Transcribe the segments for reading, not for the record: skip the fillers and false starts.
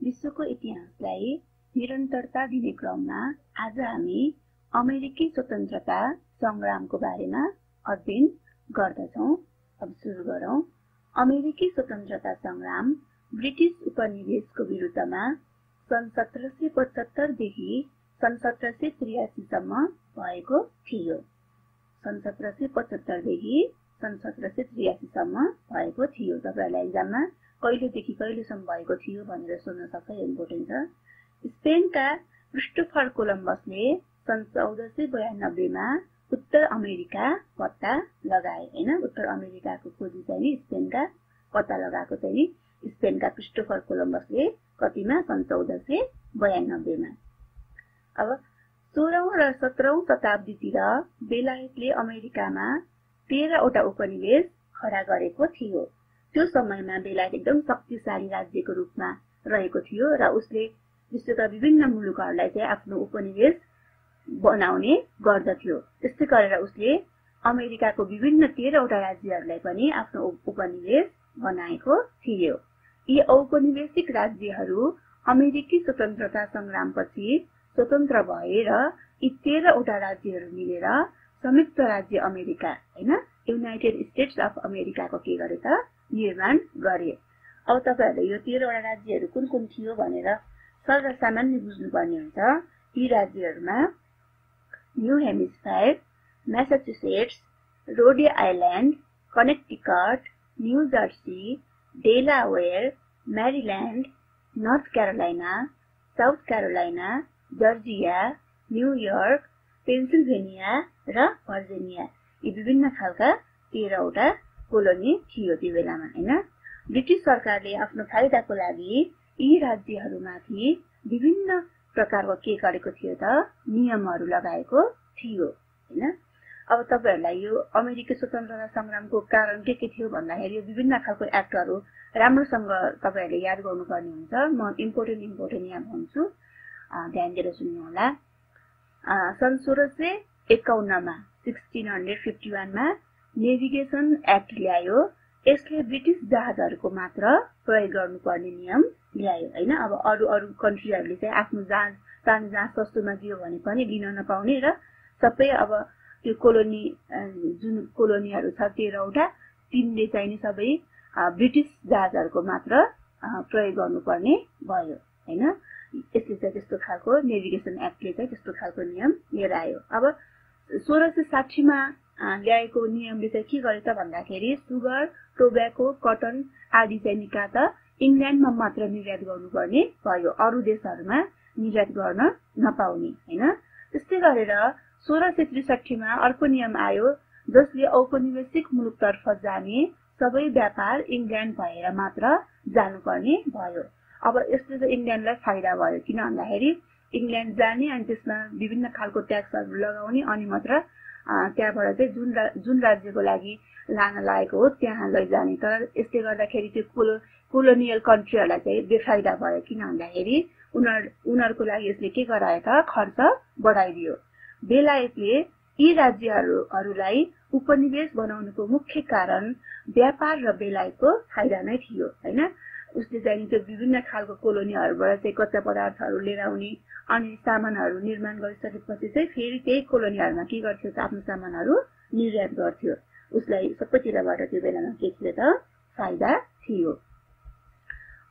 विश्वको इतिहासलाई निरन्तरता दिने क्रममा आज हामी अमेरिकी स्वतन्त्रता संग्रामको बारेमा अध्ययन गर्दछौं। अब सुरु गरौं। अमेरिकी स्वतन्त्रता संग्राम ब्रिटिश उपनिवेशको विरुद्धमा सन् 1775 देखि सन् 1783 सम्म भएको थियो। सन् 1775 देखि सन् 1783 सम्म भएको थियो। तपाईहरुलाई एक्जाममा कहिलेदेखि कहिलेसम्म भएको थियो भनेर सोध्न सक्छ, इम्पोर्टेन्ट छ। स्पेनका क्रिस्टोफर कोलम्बसले सन् 1492 मा उत्तर अमेरिका पत्ता लगाए हैन। उत्तर अमेरिकाको खोजी चाहिँ स्पेनका पत्ता लगाएको चाहिँ स्पेनका क्रिस्टोफर कोलम्बसले कतिमा सन् 1492 मा। अब 16औं र 17औं शताब्दीतिर बेलायतले अमेरिकामा 13 वटा उपनिवेश खडा गरेको थियो। त्यो समयमा बेलायत एकदम शक्तिशाली राज्यको रूपमा रहेको थियो र उसले विश्वका विभिन्न मुलुकहरूलाई चाहिँ आफ्नो उपनिवेश बनाउने गर्दथ्यो। त्यस्तै गरेर उसले अमेरिकाको विभिन्न 13 वटा राज्यहरूलाई पनि आफ्नो उपनिवेश बनाएको थियो। यी औपनिवेशिक राज्यहरू अमेरिकी स्वतन्त्रता संग्रामपछि स्वतन्त्र भए र यी 13 वटा राज्यहरू मिलेर संयुक्त राज्य अमेरिका हैन, युनाइटेड स्टेट्स अफ अमेरिकाको के गरे त निर्माण गरे। अब तपाईहरुले यो 13 वटा राज्यहरू कुन कुन थियो भनेर सरल सामान्य बुझ्नुपर्ने हुन्छ। यी राज्यहरूमा New Hampshire, Massachusetts, Rhode Island, Connecticut, New Jersey, Delaware, Maryland, North Carolina, South Carolina, Georgia, New York, Pennsylvania र भर्जिनिया, यी विभिन्न खालका 13 वटा कोलोनी थियो त्यो बेलामा हैन। ब्रिटिश सरकारले आफ्नो फाइदाको लागि यी राज्यहरूमाथि विभिन्न प्रकारको के गरेको थियो त नियमहरू लगाएको थियो हैन। अब तपाईहरुलाई यो अमेरिकी स्वतन्त्रता संग्रामको कारण के थियो भन्दाखेरि यो विभिन्न खालको एक्टहरू राम्रोसँग तपाईहरुले याद गर्नुपर्ने हुन्छ। म इम्पोर्टेन्ट यहाँ भन्छु, ध्यान दिएर सुन्नु होला। सन् 1651 मा 1651 मा नेभिगेसन एक्ट ल्यायो। यसले ब्रिटिश जहाजहरूको मात्र प्रयोग गर्नुपर्ने नियम ल्यायो हैन। अब अरु कन्ट्रीहरुले चाहिँ आफ्नो जहाज सस्तोमा दियो भने पनि लिन नपाउने र सबै अब त्यो कोलोनी जुन कोलोनीहरु छ 13 वटा, तिनले चाहिँ नि सबै ब्रिटिश जहाजहरूको मात्र प्रयोग गर्नुपर्ने भयो हैन। यसले चाहिँ त्यस्तो खालको नेभिगेसन एक्टले चाहिँ त्यस्तो खालको नियम लिएर आयो। अब 1660 मा ल्याएको नियमले चाहिँ के गर्यो त भन्दाखेरि सुगर, टोब्याको, कटन आदि चाहिँ निकात इंग्ल्यान्डमा मात्र निर्यात गर्नुपर्ने भयो, अरु देशहरुमा निर्यात गर्न नपाउने हैन। त्यस्तै गरेर 1663 मा अर्को नियम आयो जसले औपनिवेशिक मुलुकतर्फ जाने सबै व्यापार इंग्ल्यान्ड भएर मात्र जानुपर्ने भयो। अब यसले चाहिँ इंग्ल्यान्डलाई फाइदा भयो, किन भन्दाखेरि इंग्ल्यान्ड जाने अनि त्यसमा विभिन्न खालको ट्याक्सहरु लगाउने अनि मात्र त्यहाँबाट चाहिँ जुन राज्यको लागि लान लागेको हो त्यहाँ लैजाने। तर यसले गर्दाखेरि त्यो कोलोनियल कन्ट्रीहरुलाई चाहिँ बेफाइदा भयो, किन भन्दाखेरि उनीहरुको लागि यसले के गरायो त खर्च बढाइदियो। बेलायतले यी राज्यहरूलाई उपनिवेश बनाउनुको मुख्य कारण व्यापार र बेलायतको फाइदा नै थियो हैन। उसले चाहिँ त्यो विभिन्न खालको कोलोनीहरुबाट चाहिँ कच्चा पदार्थहरु लिएर आउने अनि सामानहरु निर्माण गरिसकेपछि चाहिँ फेरि त्यही कोलोनीहरुमा के गर्थ्यो त आफ्नो सामानहरु निर्यात गर्थ्यो। उसलाई सबैतिरबाट त्यो बेलामा के थियो त फाइदा थियो।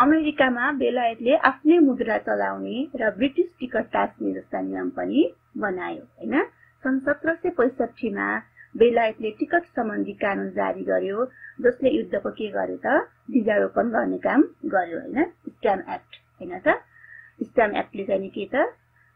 अमेरिकामा बेलायतले आफ्नै मुद्रा चलाउने र ब्रिटिश टिकट टास्ने जस्ता नियम पनि बनायो हैन। सन् 1765 मा बेलायतले टिकट सम्बन्धी कानून जारी गर्यो जसले युद्धको के गर्यो त बीजारोपण गर्ने काम गर्यो हैन। स्ट्याम्प एक्ट हैन त। स्ट्याम्प एक्टले चाहिँ के त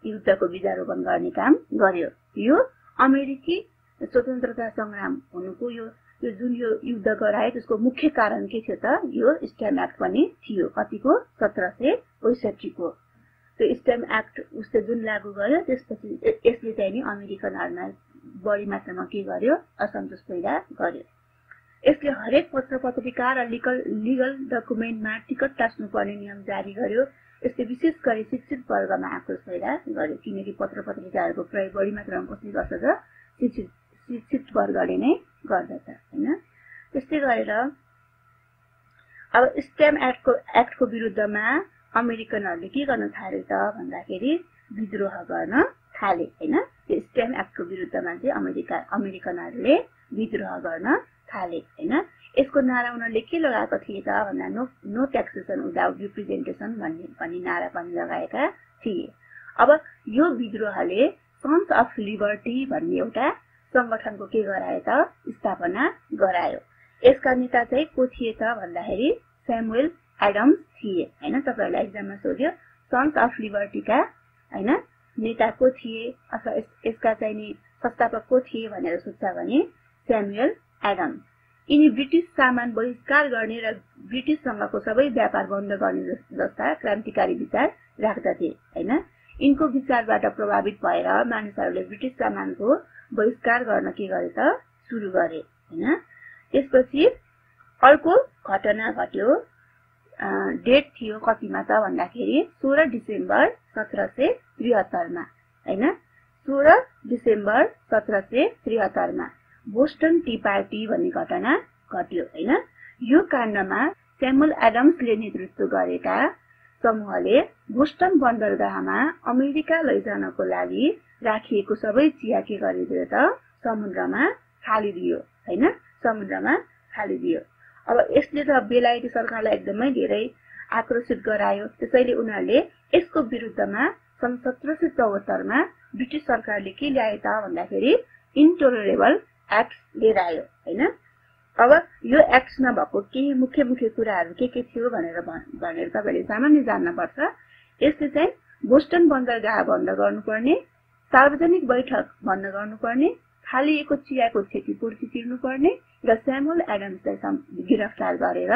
युद्धको बीजारोपण गर्ने काम गर्यो। यो अमेरिकी स्वतन्त्रता संग्राम हुनुको यो जुन यो युद्ध गरायो त्यसको मुख्य कारण के थियो त यो स्ट्याम्प एक्ट पनि थियो। कतिको 1765 को त्यो स्ट्याम्प एक्ट उसले जुन लागू गर्यो त्यसपछि यसले चाहिँ नि अमेरिकनहरुमा बढी मात्रामा के गर्यो असन्तोष पैदा गर्यो। यसले हरेक पत्र पत्रिका र लिगल डकुमेन्टमा टिकट टास्नु पर्ने नियम जारी गर्यो। यसले विशेष गरी शिक्षित वर्गमा आक्रोश पैदा गर्यो, किनकि पत्र पत्रिकाहरुको प्रयोग बढी मात्रामा कसले गर्छ त शिक्षित वर्गले नै गर्दछ हैन। त्यस्तै गरेर अब स्ट्याम्प एक्टको विरुद्धमा अमेरिकनहरूले के गर्न थाले त भन्दाखेरि विद्रोह गर्न थाले हैन। त्यो स्ट्याम्प एक्टको विरुद्धमा चाहिँ अमेरिकनहरूले विद्रोह गर्न थाले हैन। यसको नारा उनीहरूले के लगाएको थिए त भन्दा नो ट्याक्सेसन विदाउट रिप्रेजेन्टेसन भन्ने नारा पनि लगाएका थिए। अब यो विद्रोहले सन्स अफ लिबर्टी भन्ने एउटा संगठनको के गरायो त स्थापना गरायो। यसका नेता चाहिँ को थिए त भन्दाखेरि स्यामुएल एडम्स थिए हैन। तपाईहरुलाई एक्जाममा सोध्यो सन्स अफ लिबर्टीका हैन नेता को थिए अथवा यसका चाहिँ नि संस्थापक को थिए भनेर सोध्छ भने स्यामुएल एडम्स। यिनी ब्रिटिश सामान बहिष्कार गर्ने र ब्रिटिशसँगको सबै व्यापार बन्द गर्ने जस्ता क्रान्तिकारी विचार राख्दथे हैन। यिनको विचारबाट प्रभावित भएर मानिसहरूले ब्रिटिश सामानको बहिष्कार गर्न के गरे त सुरु गरे हैन। त्यसपछि अर्को घटना घट्यो। डेट थियो कतिमा त भन्दाखेरि 16 डिसेम्बर 1773 मा हैन। 16 डिसेम्बर 1773 मा बोस्टन टी पार्टी भन्ने घटना घट्यो हैन। यो काण्डमा स्यामुएल एडम्सले नेतृत्व गरेका समूहले बोस्टन बन्दरगाहमा अमेरिका लैजानको लागि राखिएको सबै चिया के गरिदियो त समुद्रमा फालिदियो हैन। समुद्रमा फालिदियो। अब यसले त बेलायती सरकारलाई एकदमै धेरै आक्रोशित गरायो। त्यसैले उनीहरूले यसको विरुद्धमा सन् 1774 मा ब्रिटिश सरकारले के ल्याए त भन्दाखेरि इन्टोलरेबल एक्ट लिएर आयो हैन। अब यो एक्टमा भएको केही मुख्य कुराहरू के थियो भनेर तपाईले सामान्य जान्न पर्छ। यसले चाहिँ बोस्टन बन्दरगाह बन्द गर्नुपर्ने, सार्वजनिक बैठक बन्द गर्नुपर्ने, खालिएको चियाको क्षतिपूर्ति तिर्नुपर्ने र स्यामुएल एडम्सलाई गिरफ्तार गरेर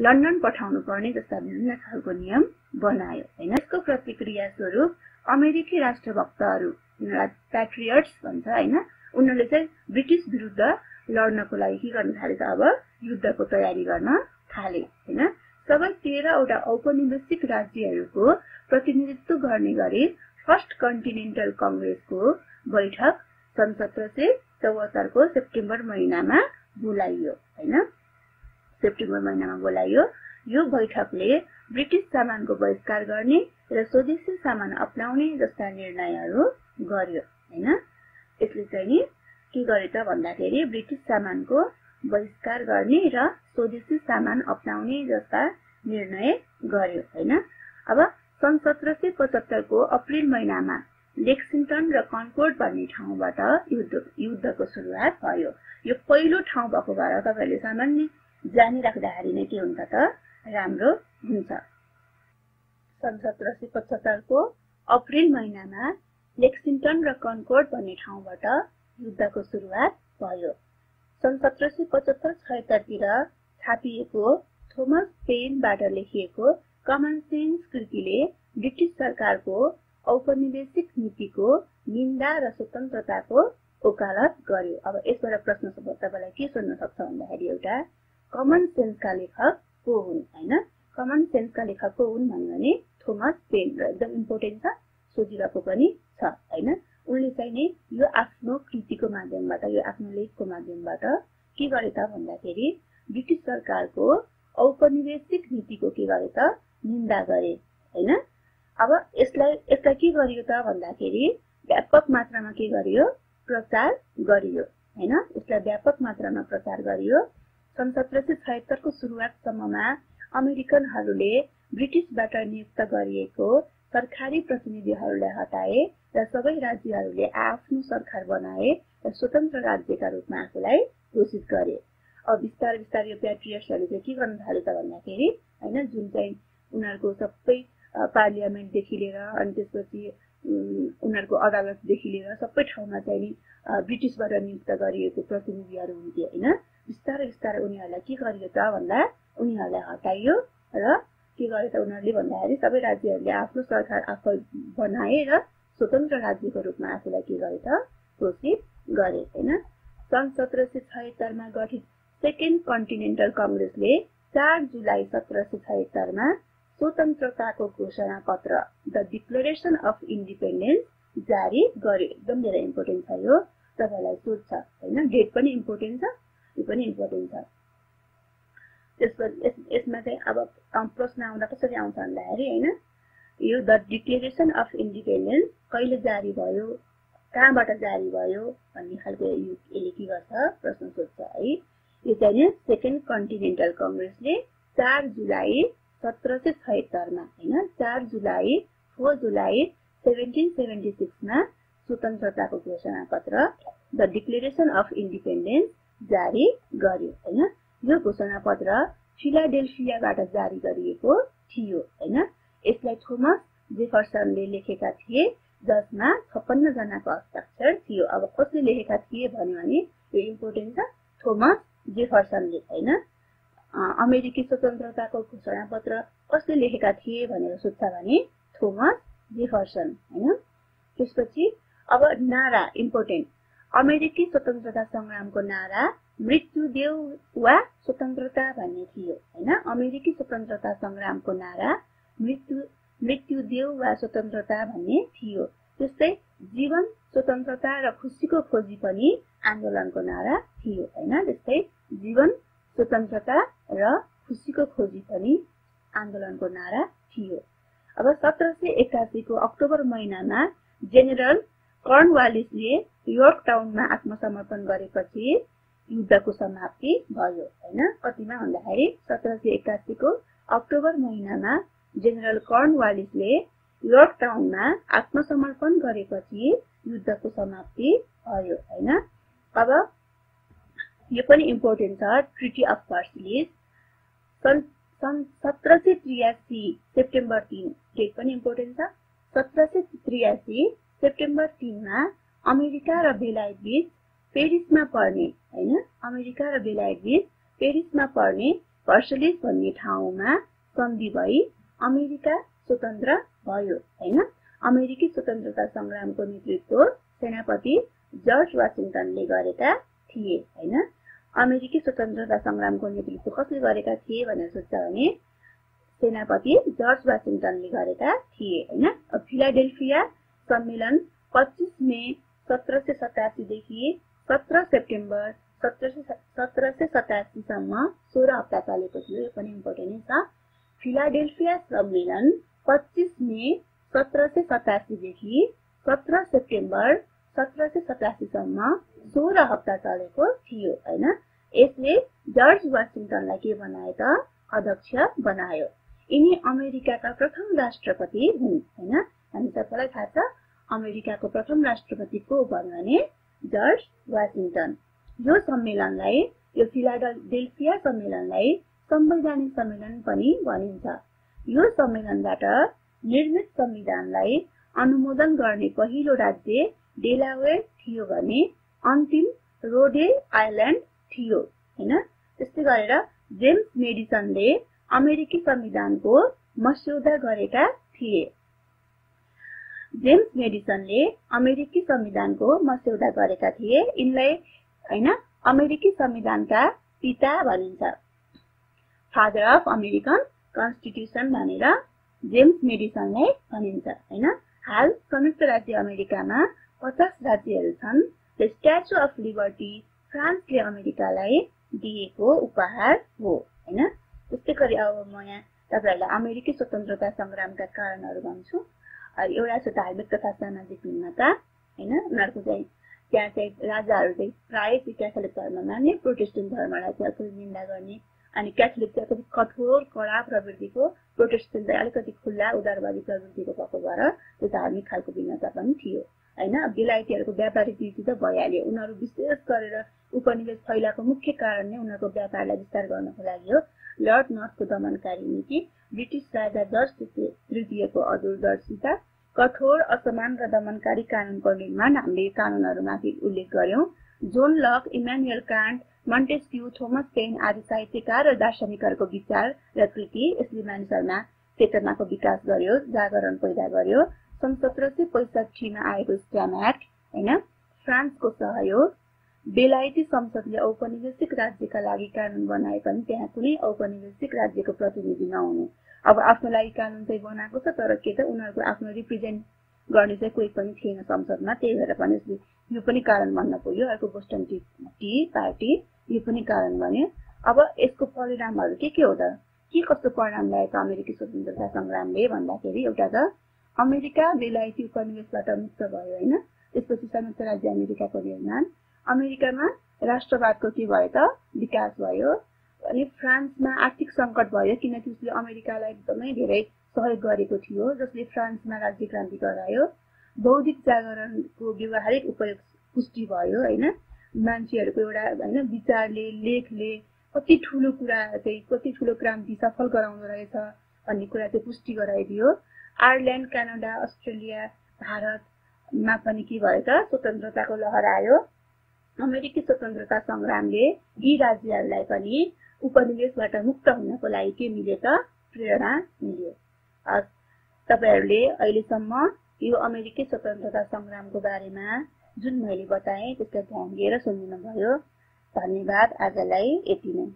लन्डन पठाउनु पर्ने जस्ता विभिन्न खालको नियम बनायो हैन। यसको प्रतिक्रिया स्वरूप अमेरिकी राष्ट्रभक्तहरू प्याट्रियट्स भन्छ हैन, उनीहरूले चाहिँ ब्रिटिश विरुद्ध लड्नको लागि के गर्न थाले त अब युद्धको तयारी गर्न थाले हैन। सबै 13 वटा औपनिवेशिक राज्यहरूको प्रतिनिधित्व गर्ने गरी फर्स्ट कन्टिनेन्टल कंग्रेसको बैठक सन् 1774 को सेप्टेम्बर महिनामा बोलाइयो हैन। सेप्टेम्बर महिनामा बोलाइयो। यो बैठकले ब्रिटिश सामानको बहिष्कार गर्ने र स्वदेशी सामान अपनाउने जस्ता निर्णयहरू गर्यो हैन। यसले चाहिँ के गरे त भन्दाखेरि ब्रिटिश सामानको बहिष्कार गर्ने र स्वदेशी सामान अपनाउने जस्ता निर्णय गर्यो हैन। अब सन् 1775 को अप्रिल महिनामा लेक्सिङटन र कन्कोर्ड भन्ने ठाउँबाट युद्धको सुरुवात भयो। यो पहिलो ठाउँ भएको भएर तपाईहरुले सामान्य जानिराख्दाखेरि नै के हुन्छ त राम्रो हुन्छ। सन् 1775 को अप्रिल महिनामा लेक्सिङटन र कन्कोर्ड भन्ने ठाउँबाट युद्धको सुरुवात भयो। सन् 1775-76 तिर छापिएको थोमस पेनबाट लेखिएको कमन सेन्स कृतिले ब्रिटिश सरकारको औपनिवेशिक नीतिको निन्दा र स्वतन्त्रताको वकालत गर्यो। अब यसबाट प्रश्न तपाईलाई के सोध्न सक्छ भन्दाखेरि एउटा कमन सेन्सका लेखक को हुन् हैन। कमन सेन्सका लेखक को हुन् भने थोमस पेन र एकदम इम्पोर्टेन्ट छ, सोधिरहेको पनि छ हैन। उनले चाहिँ नि यो आफ्नो कृतिको माध्यमबाट, यो आफ्नो लेखको माध्यमबाट के गरे त भन्दाखेरि ब्रिटिश सरकारको औपनिवेशिक नीतिको के गरे त निन्दा गरे हैन। अब यसलाई के गरियो त भन्दाखेरि व्यापक मात्रामा के गरियो प्रचार गरियो हैन। यसलाई व्यापक मात्रामा प्रचार गरियो। सन् 1776 को सुरुवातसम्ममा अमेरिकनहरूले ब्रिटिशबाट नियुक्त गरिएको सरकारी प्रतिनिधिहरूलाई हटाए र सबै राज्यहरूले आफ्नो सरकार बनाए र स्वतन्त्र राज्यका रूपमा आफूलाई घोषित गरे। अब बिस्तारै यो प्याट्रियट्सहरूले चाहिँ के गर्न थाले त भन्दाखेरि हैन, जुन चाहिँ उनीहरूको सबै पार्लियामेन्टदेखि लिएर अनि त्यसपछि उनीहरूको अदालतदेखि लिएर सबै ठाउँमा चाहिँ ब्रिटिशबाट नियुक्त गरिएको प्रतिनिधिहरू हुन्थे हैन। बिस्तारै उनीहरूलाई के गरियो त भन्दा उनीहरूलाई हटाइयो र के गरे त उनीहरूले भन्दाखेरि सबै राज्यहरूले आफ्नो सरकार आफै बनाए र स्वतन्त्र राज्यको रूपमा आफूलाई के गरे त घोषित गरे हैन। सन् 1776 मा गठित सेकेन्ड कन्टिनेन्टल कंग्रेसले 4 जुलाई 1776 मा स्वतन्त्रताको घोषणा पत्र द डिक्लेरेसन अफ इन्डिपेन्डेन्स जारी गर्यो। एकदम धेरै इम्पोर्टेन्ट छ यो, तपाईलाई सोध्छ हैन। डेट पनि इम्पोर्टेन्ट छ, यो पनि इम्पोर्टेन्ट छ। त्यसपछि यसमा चाहिँ अब प्रश्न आउँदा कसरी आउँछ भन्दाखेरि हैन, यो द डिक्लेरेसन अफ इन्डिपेन्डेन्स कहिले जारी भयो, कहाँबाट जारी भयो भन्ने खालको यसले के गर्छ, प्रश्न सोध्छ है। यो चाहिँ सेकेन्ड कन्टिनेन्टल कङ्ग्रेसले 4 जुलाई 1776 मा हैन, 4 जुलाई 4 जुलाई 1776 मा स्वतन्त्रताको घोषणा पत्र द डिक्लेरेसन अफ इन्डिपेन्डेन्स जारी गर्यो हैन। यो घोषणा पत्र फिलाडेल्फियाबाट जारी गरिएको थियो हैन। यसलाई थोमस जेफरसनले लेखेका थिए, जसमा 56 जनाको हस्ताक्षर थियो। अब कसले लेखेका थिए भन्यो भने यो इम्पोर्टेन्ट छ, थोमस जेफरसनले हैन। अमेरिकी स्वतन्त्रताको घोषणा पत्र कसले लेखेका थिए भनेर सोध्छ भने थोमस जेफरसन हैन। त्यसपछि अब नारा इम्पोर्टेन्ट, अमेरिकी स्वतन्त्रता संग्रामको नारा मृत्युदेव वा स्वतन्त्रता भन्ने थियो हैन। अमेरिकी स्वतन्त्रता संग्रामको नारा मृत्युदेव वा स्वतन्त्रता भन्ने थियो। त्यस्तै जीवन स्वतन्त्रता र खुसीको खोजी पनि आन्दोलनको नारा थियो हैन। त्यस्तै जीवन स्वतन्त्रता र खुसीको खोजी पनि आन्दोलनको नारा थियो। अब 1781 को अक्टोबर महिनामा जेनरल कर्नवालिसले योर्क टाउनमा आत्मसमर्पण गरेपछि युद्धको समाप्ति भयो हैन। कतिमा भन्दाखेरि 1781 को अक्टोबर महिनामा जेनरल कर्नवालिसले योर्क टाउनमा आत्मसमर्पण गरेपछि युद्धको समाप्ति भयो हैन। अब यो पनि इम्पोर्टेन्ट छ, ट्रिटी अफ भर्साइलेस सन् 1783 सेप्टेम्बर 3, डेट पनि इम्पोर्टेन्ट छ। 1783 सेप्टेम्बर 3 मा अमेरिका र बेलायत बीच पेरिसमा पर्ने हैन, अमेरिका र बेलायत बीच पेरिसमा पर्ने भर्साइलेस भन्ने ठाउँमा सन्धि भई अमेरिका स्वतन्त्र भयो हैन। अमेरिकी स्वतन्त्रता संग्रामको नेतृत्व सेनापति जर्ज वाशिङटनले गरेका थिए हैन। अमेरिकी स्वतन्त्रता संग्रामको नेतृत्व कसले गरेका थिए भनेर सोध्छ भने सेनापति जर्ज वाशिङटनले गरेका थिए हैन। फिलाडेल्फिया सम्मेलन 25 मे 1787 देखि 17 सेप्टेम्बर 1787 सम्म 16 हप्ता चलेको थियो। यो पनि इम्पोर्टेन्ट छ। फिलाडेल्फिया सम्मेलन 25 मे 1787 देखि 17 सेप्टेम्बर 1787 सम्म 16 हप्ता चलेको थियो हैन। यसले जर्ज वाशिङटनलाई के बनायो त, अध्यक्ष बनायो। यिनी अमेरिकाका प्रथम राष्ट्रपति हुन् हैन। हामी सबैलाई थाहा छ अमेरिकाको प्रथम राष्ट्रपति को भने जर्ज वाशिङटन। यो सम्मेलनलाई, यो फिलाडेल्फिया सम्मेलनलाई संवैधानिक सम्मेलन पनि भनिन्छ। यो सम्मेलनबाट निर्मित संविधानलाई अनुमोदन गर्ने पहिलो राज्य डेलावेयर थियो भने अन्तिम रोडे आइल्यान्ड थियो हैन। त्यस्तै गरेर जेम्स मेडिसनले अमेरिकी संविधानको मस्यौदा गरेका थिए। जेम्स मेडिसनले अमेरिकी संविधानको मस्यौदा गरेका थिए। यिनलाई हैन अमेरिकी संविधानका पिता भनिन्छ, फादर अफ अमेरिकन कन्स्टिट्युसन भनेर जेम्स मेडिसनलाई भनिन्छ हैन। हाल संयुक्त राज्य अमेरिकामा 50 राज्यहरू छन्। द स्ट्याचु अफ लिबर्टी फ्रान्सले अमेरिकालाई दिएको उपहार हो हैन। त्यस्तै गरी अब म यहाँ तपाईहरुलाई अमेरिकी स्वतन्त्रता संग्रामका कारणहरू भन्छु। एउटा छ धार्मिक तथा सामाजिक भिन्नता हैन। उनीहरुको चाहिँ त्यहाँ चाहिँ राजाहरू चाहिँ प्राय चाहिँ क्याथोलिक धर्म मान्ने, प्रोटेस्टेन्ट धर्मलाई चाहिँ अलिकति निन्दा गर्ने, अनि क्याथोलिक चाहिँ अलिकति कठोर कडा प्रवृत्तिको, प्रोटेस्टेन्ट चाहिँ अलिकति खुल्ला उदारवादी प्रवृत्तिको भएको भएर त्यो धार्मिक खालको भिन्नता पनि थियो हैन। बेलायतीहरुको व्यापारिक नीति त भइहाल्यो। उनीहरु विशेष गरेर उपनिवेश फैलाको मुख्य कारण नै उनीहरुको व्यापारलाई विस्तार गर्नको लागि हो। लर्ड नर्थको दमनकारी नीति, ब्रिटिश राजा जर्ज तृतीयको अदूरदर्शिता, कठोर असमान र दमनकारी कानूनको निर्माण, हामीले कानूनहरुमाथि उल्लेख गर्यौं। John Locke, Immanuel Kant, Montesquieu, Thomas Paine आदि साहित्यकार र दार्शनिकहरुको विचार र कृति यसले मानिसहरुमा चेतनाको विकास गर्यो, जागरण पैदा गर्यो। सन् 1765 मा आएको स्ट्याम्प एक्ट हैन। फ्रान्सको सहयोग, बेलायती संसदले औपनिवेशिक राज्यका लागि कानून बनाए पनि त्यहाँ कुनै औपनिवेशिक राज्यको प्रतिनिधि नहुनु। अब आफ्नो लागि कानून चाहिँ बनाएको छ तर के त उनीहरुको आफ्नो रिप्रेजेन्ट गर्ने चाहिँ कोही पनि थिएन संसदमा। त्यही भएर पनि यो पनि कारण भन्न पुग्यो। अर्को बोस्टन टी पार्टी यो पनि कारण बन्यो। अब यसको परिणामहरु के हो त? के कस्तो परिणाम ल्यायो त अमेरिकी स्वतन्त्रता संग्रामले भन्दाखेरि एउटा त अमेरिका बेलायती उपनिवेशबाट मुक्त भयो हैन। त्यसपछि संयुक्त राज्य अमेरिकाको निर्माण, अमेरिकामा राष्ट्रवादको के भयो त विकास भयो। अनि फ्रान्समा आर्थिक सङ्कट भयो किनकि उसले अमेरिकालाई एकदमै धेरै सहयोग गरेको थियो, जसले फ्रान्समा राज्य क्रान्ति गरायो। बौद्धिक जागरणको व्यवहारिक उपयोग पुष्टि भयो हैन। मान्छेहरूको एउटा हैन विचारले, लेखले कति ठुलो कुरा चाहिँ कति ठुलो क्रान्ति सफल गराउँदो रहेछ भन्ने कुरा चाहिँ पुष्टि गराइदियो। आयरल्यान्ड, क्यानाडा, अस्ट्रेलिया, भारतमा पनि के भयो त स्वतन्त्रताको लहर आयो। अमेरिकी स्वतन्त्रता संग्रामले यी राज्यहरूलाई पनि उपनिवेशबाट मुक्त हुनको लागि के मिल्यो त प्रेरणा मिल्यो। तपाईहरुले अहिलेसम्म यो अमेरिकी स्वतन्त्रता संग्रामको बारेमा जुन मैले बताएँ त्यसलाई ध्यान दिएर सुनिदिनु भयो। धन्यवाद। आजलाई यति नै।